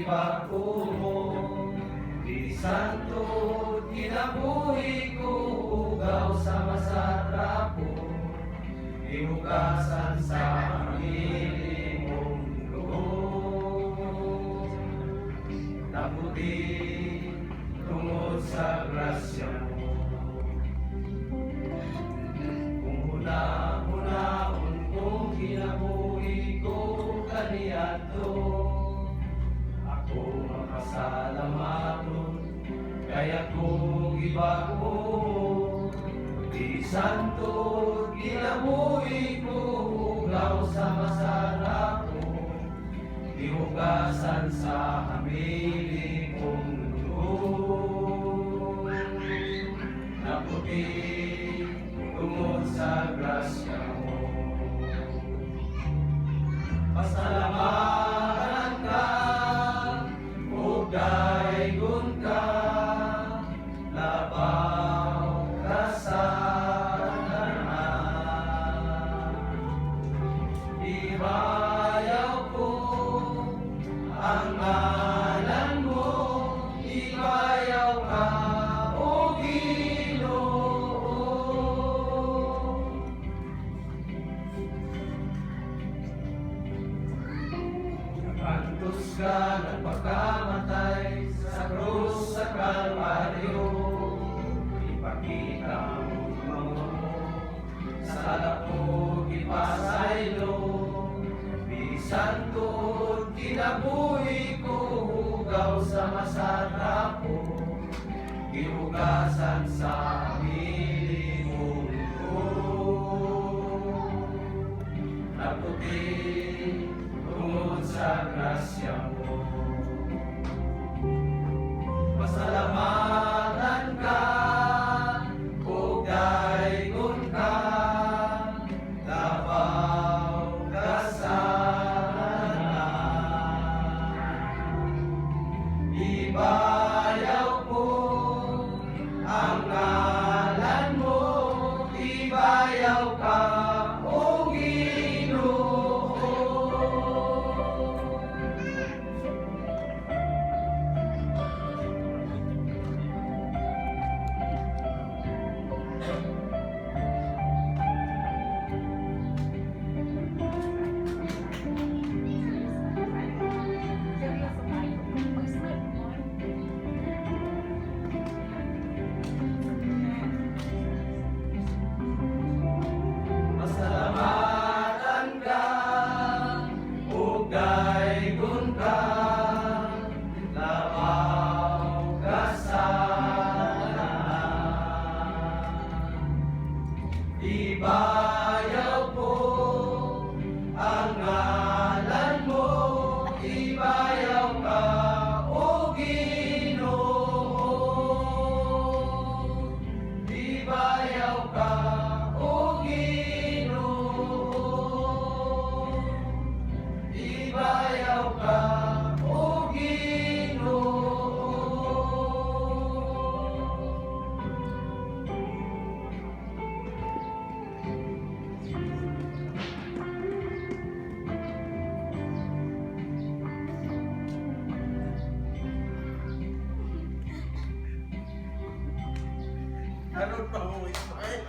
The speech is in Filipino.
ibago mo. Di santo kinabuhi ko, ugaw sama sa trapo, ihugasan sa aming mundo. Naputi tungod sa grasya mo, kung huna-hunaon kong kinabuhi ko kaniadto, ako makasalamatun, kaya kong ibago mo. Di santo kinabuhi ko, ugaw sa masarap ko, ihugasan sa hamiling mundo. Naputi tungod sa grasya mo, pasalamatan ka, o daygon ka, labaw ka sa tanan. Ibayaw ko ang ngalan mo, ibayaw ka, o Ginoo. Nakantos ka ng pagkamatay sa krus sa Kalbaryo, ipakita mo sa lapog ipasaylo. Bisan tod kinabuhi ko, ugaw sa masatrapo, ihugasan sa hamiling mundo. Naputi tungod sa grasya mo, pasalamatan ka, o daygon ka, labaw ka sa tanan. Ibayaw ko ang ngalan mo, ibayaw ka, o Ginoo. Pasalamatan ka, o daygon ka, labaw ka sa tanan. Ibayaw ko ang ngalan mo, ibayaw ka, o Ginoo. Ibayaw ka, o Ginoo. Ibayaw ka, o Ginoo. Ano pa mo, Ismael?